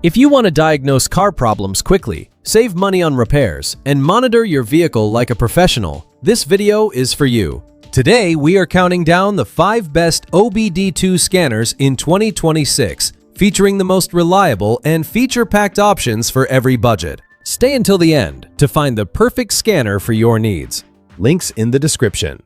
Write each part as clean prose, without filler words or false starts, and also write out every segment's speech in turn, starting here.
If you want to diagnose car problems quickly, save money on repairs, and monitor your vehicle like a professional, this video is for you. Today, we are counting down the 5 best OBD2 scanners in 2026, featuring the most reliable and feature-packed options for every budget. Stay until the end to find the perfect scanner for your needs. Links in the description.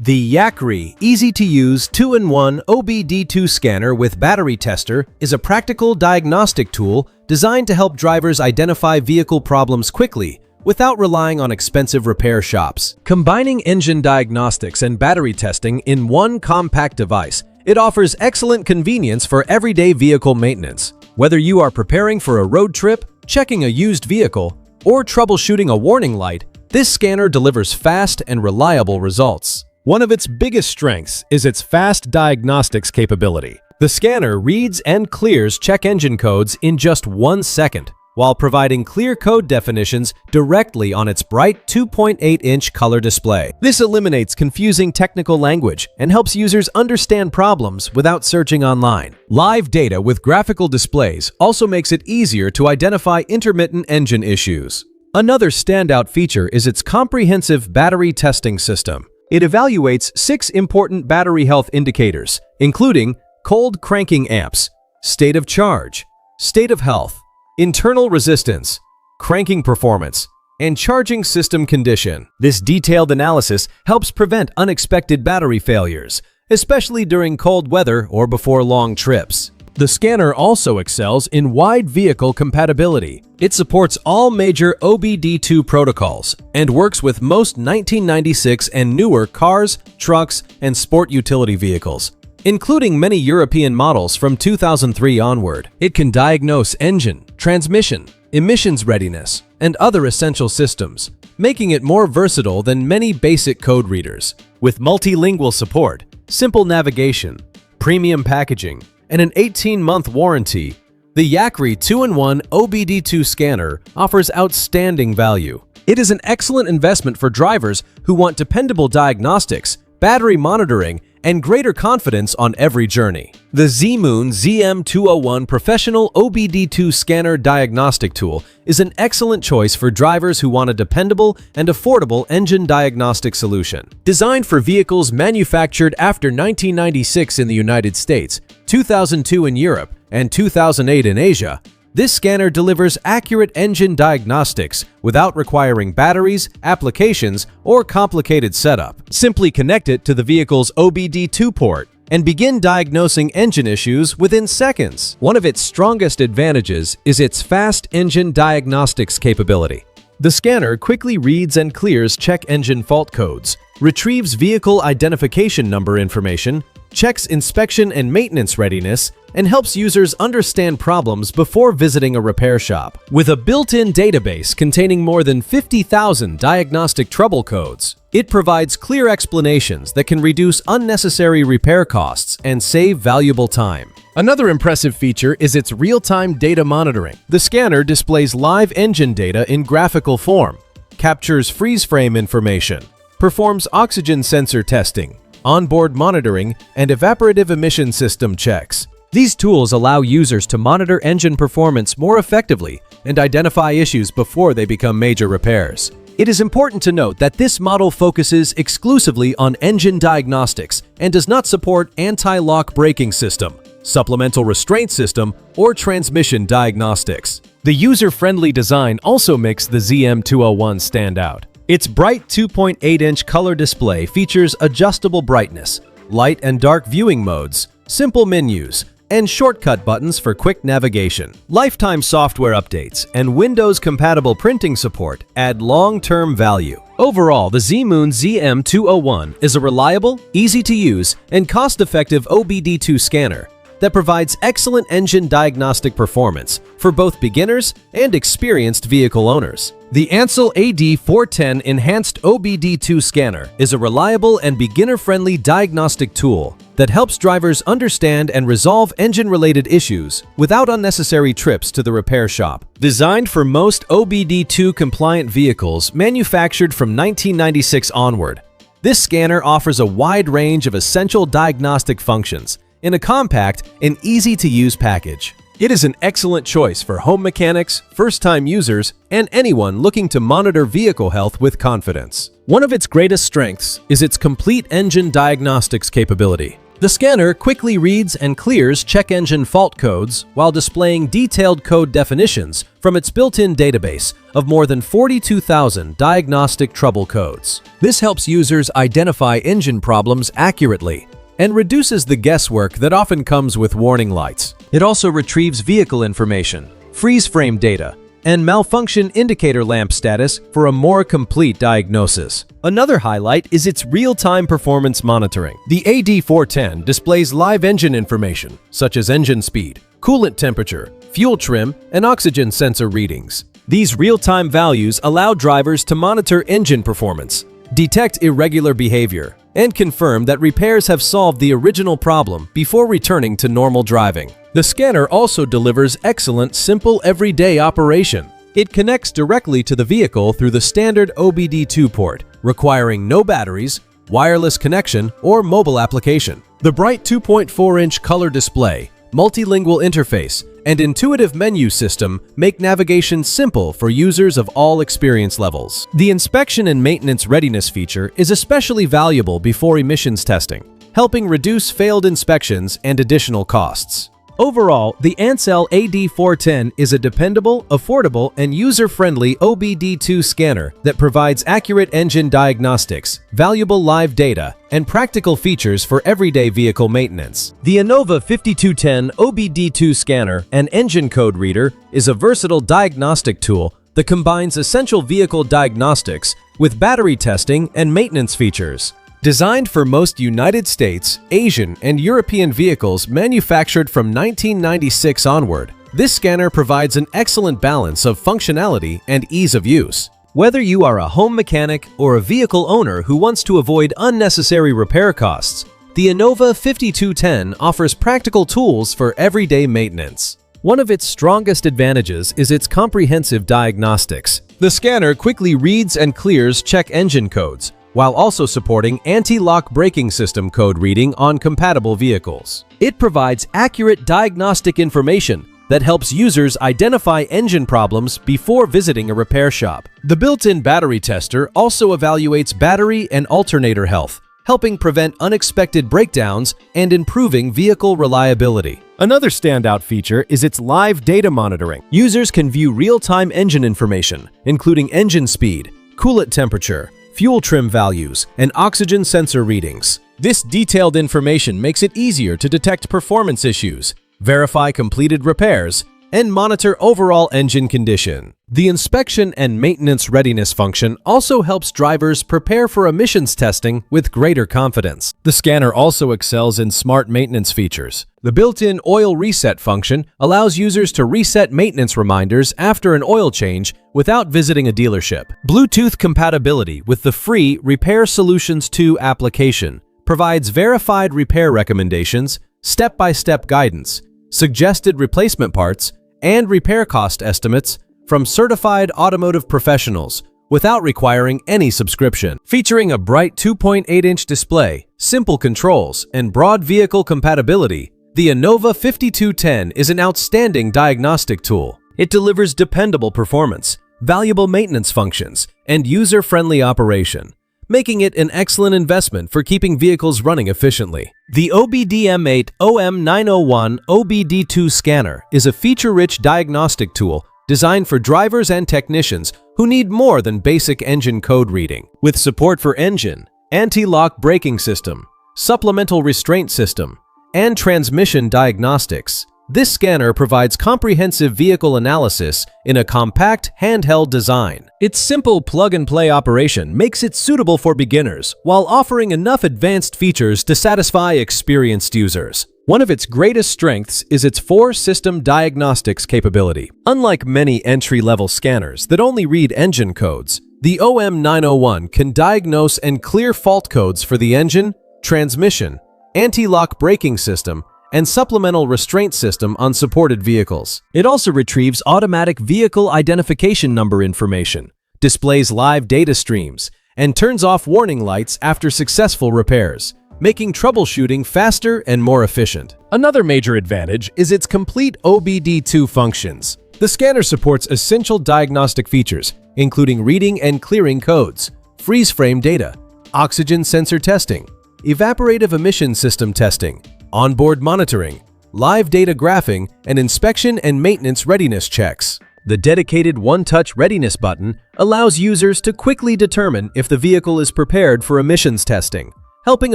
The Yakry easy-to-use 2-in-1 OBD2 scanner with battery tester is a practical diagnostic tool designed to help drivers identify vehicle problems quickly without relying on expensive repair shops. Combining engine diagnostics and battery testing in one compact device, it offers excellent convenience for everyday vehicle maintenance. Whether you are preparing for a road trip, checking a used vehicle, or troubleshooting a warning light, this scanner delivers fast and reliable results. One of its biggest strengths is its fast diagnostics capability. The scanner reads and clears check engine codes in just 1 second, while providing clear code definitions directly on its bright 2.8-inch color display. This eliminates confusing technical language and helps users understand problems without searching online. Live data with graphical displays also makes it easier to identify intermittent engine issues. Another standout feature is its comprehensive battery testing system. It evaluates 6 important battery health indicators, including cold cranking amps, state of charge, state of health, internal resistance, cranking performance, and charging system condition. This detailed analysis helps prevent unexpected battery failures, especially during cold weather or before long trips. The scanner also excels in wide vehicle compatibility. It supports all major OBD2 protocols and works with most 1996 and newer cars, trucks, and sport utility vehicles, including many European models from 2003 onward. It can diagnose engine, transmission, emissions readiness, and other essential systems, making it more versatile than many basic code readers. With multilingual support, simple navigation, premium packaging, and an 18-month warranty, the Yakry 2-in-1 OBD2 scanner offers outstanding value. It is an excellent investment for drivers who want dependable diagnostics, battery monitoring, and greater confidence on every journey. The ZMOON ZM201 Professional OBD2 Scanner Diagnostic Tool is an excellent choice for drivers who want a dependable and affordable engine diagnostic solution. Designed for vehicles manufactured after 1996 in the United States, 2002 in Europe, and 2008 in Asia, this scanner delivers accurate engine diagnostics without requiring batteries, applications, or complicated setup. Simply connect it to the vehicle's OBD2 port and begin diagnosing engine issues within seconds. One of its strongest advantages is its fast engine diagnostics capability. The scanner quickly reads and clears check engine fault codes, retrieves vehicle identification number information, checks inspection and maintenance readiness, and helps users understand problems before visiting a repair shop. With a built-in database containing more than 50,000 diagnostic trouble codes, it provides clear explanations that can reduce unnecessary repair costs and save valuable time. Another impressive feature is its real-time data monitoring. The scanner displays live engine data in graphical form, captures freeze-frame information, performs oxygen sensor testing, onboard monitoring, and evaporative emission system checks. These tools allow users to monitor engine performance more effectively and identify issues before they become major repairs. It is important to note that this model focuses exclusively on engine diagnostics and does not support anti-lock braking system, supplemental restraint system, or transmission diagnostics. The user-friendly design also makes the ZM201 stand out. Its bright 2.8-inch color display features adjustable brightness, light and dark viewing modes, simple menus, and shortcut buttons for quick navigation. Lifetime software updates and Windows-compatible printing support add long-term value. Overall, the ZMOON ZM201 is a reliable, easy-to-use, and cost-effective OBD2 scanner that provides excellent engine diagnostic performance for both beginners and experienced vehicle owners. The ANCEL AD410 Enhanced OBD2 Scanner is a reliable and beginner-friendly diagnostic tool that helps drivers understand and resolve engine-related issues without unnecessary trips to the repair shop. Designed for most OBD2 compliant vehicles manufactured from 1996 onward, this scanner offers a wide range of essential diagnostic functions, in a compact and easy-to-use package. It is an excellent choice for home mechanics, first-time users, and anyone looking to monitor vehicle health with confidence. One of its greatest strengths is its complete engine diagnostics capability. The scanner quickly reads and clears check engine fault codes while displaying detailed code definitions from its built-in database of more than 42,000 diagnostic trouble codes. This helps users identify engine problems accurately and reduces the guesswork that often comes with warning lights. It also retrieves vehicle information, freeze frame data, and malfunction indicator lamp status for a more complete diagnosis. Another highlight is its real-time performance monitoring. The AD410 displays live engine information, such as engine speed, coolant temperature, fuel trim, and oxygen sensor readings. These real-time values allow drivers to monitor engine performance, detect irregular behavior, and confirm that repairs have solved the original problem before returning to normal driving. The scanner also delivers excellent, simple, everyday operation. It connects directly to the vehicle through the standard OBD2 port, requiring no batteries, wireless connection, or mobile application. The bright 2.4-inch color display, multilingual interface, and intuitive menu system make navigation simple for users of all experience levels. The inspection and maintenance readiness feature is especially valuable before emissions testing, helping reduce failed inspections and additional costs. Overall, the ANCEL AD410 is a dependable, affordable, and user-friendly OBD2 scanner that provides accurate engine diagnostics, valuable live data, and practical features for everyday vehicle maintenance. The Innova 5210 OBD2 scanner and engine code reader is a versatile diagnostic tool that combines essential vehicle diagnostics with battery testing and maintenance features. Designed for most United States, Asian, and European vehicles manufactured from 1996 onward, this scanner provides an excellent balance of functionality and ease of use. Whether you are a home mechanic or a vehicle owner who wants to avoid unnecessary repair costs, the Innova 5210 offers practical tools for everyday maintenance. One of its strongest advantages is its comprehensive diagnostics. The scanner quickly reads and clears check engine codes, while also supporting anti-lock braking system code reading on compatible vehicles. It provides accurate diagnostic information that helps users identify engine problems before visiting a repair shop. The built-in battery tester also evaluates battery and alternator health, helping prevent unexpected breakdowns and improving vehicle reliability. Another standout feature is its live data monitoring. Users can view real-time engine information, including engine speed, coolant temperature, fuel trim values, and oxygen sensor readings. This detailed information makes it easier to detect performance issues, verify completed repairs, and monitor overall engine condition. The inspection and maintenance readiness function also helps drivers prepare for emissions testing with greater confidence. The scanner also excels in smart maintenance features. The built-in oil reset function allows users to reset maintenance reminders after an oil change without visiting a dealership. Bluetooth compatibility with the free Repair Solutions 2 application provides verified repair recommendations, step-by-step guidance, suggested replacement parts, and repair cost estimates from certified automotive professionals without requiring any subscription. Featuring a bright 2.8-inch display, simple controls, and broad vehicle compatibility, the Innova 5210 is an outstanding diagnostic tool. It delivers dependable performance, valuable maintenance functions, and user-friendly operation, making it an excellent investment for keeping vehicles running efficiently. The OBDMATE OM901 OBD2 scanner is a feature-rich diagnostic tool designed for drivers and technicians who need more than basic engine code reading. With support for engine, anti-lock braking system, supplemental restraint system, and transmission diagnostics, this scanner provides comprehensive vehicle analysis in a compact, handheld design. Its simple plug-and-play operation makes it suitable for beginners while offering enough advanced features to satisfy experienced users. One of its greatest strengths is its 4-system diagnostics capability. Unlike many entry-level scanners that only read engine codes, the OM901 can diagnose and clear fault codes for the engine, transmission, anti-lock braking system, and supplemental restraint system on supported vehicles. It also retrieves automatic vehicle identification number information, displays live data streams, and turns off warning lights after successful repairs, making troubleshooting faster and more efficient. Another major advantage is its complete OBD2 functions. The scanner supports essential diagnostic features, including reading and clearing codes, freeze-frame data, oxygen sensor testing, evaporative emission system testing, onboard monitoring, live data graphing, and inspection and maintenance readiness checks. The dedicated one-touch readiness button allows users to quickly determine if the vehicle is prepared for emissions testing, helping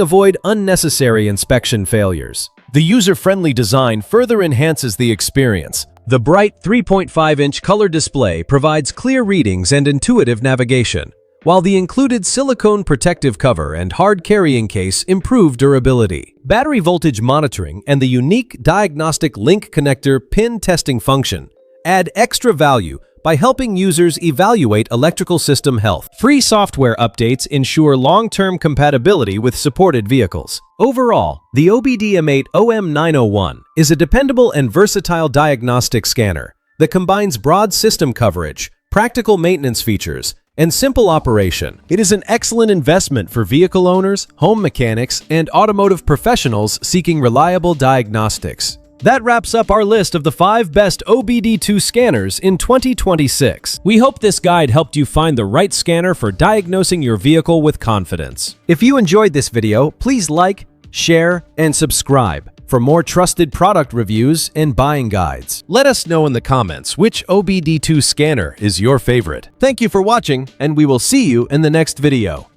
avoid unnecessary inspection failures. The user-friendly design further enhances the experience. The bright 3.5-inch color display provides clear readings and intuitive navigation, while the included silicone protective cover and hard carrying case improve durability. Battery voltage monitoring and the unique Diagnostic link connector pin testing function add extra value by helping users evaluate electrical system health. Free software updates ensure long-term compatibility with supported vehicles. Overall, the OBDMATE OM901 is a dependable and versatile diagnostic scanner that combines broad system coverage, practical maintenance features, and simple operation. It is an excellent investment for vehicle owners, home mechanics, and automotive professionals seeking reliable diagnostics. That wraps up our list of the 5 best OBD2 scanners in 2026. We hope this guide helped you find the right scanner for diagnosing your vehicle with confidence. If you enjoyed this video, please like, share, and subscribe for more trusted product reviews and buying guides. Let us know in the comments which OBD2 scanner is your favorite. Thank you for watching, and we will see you in the next video.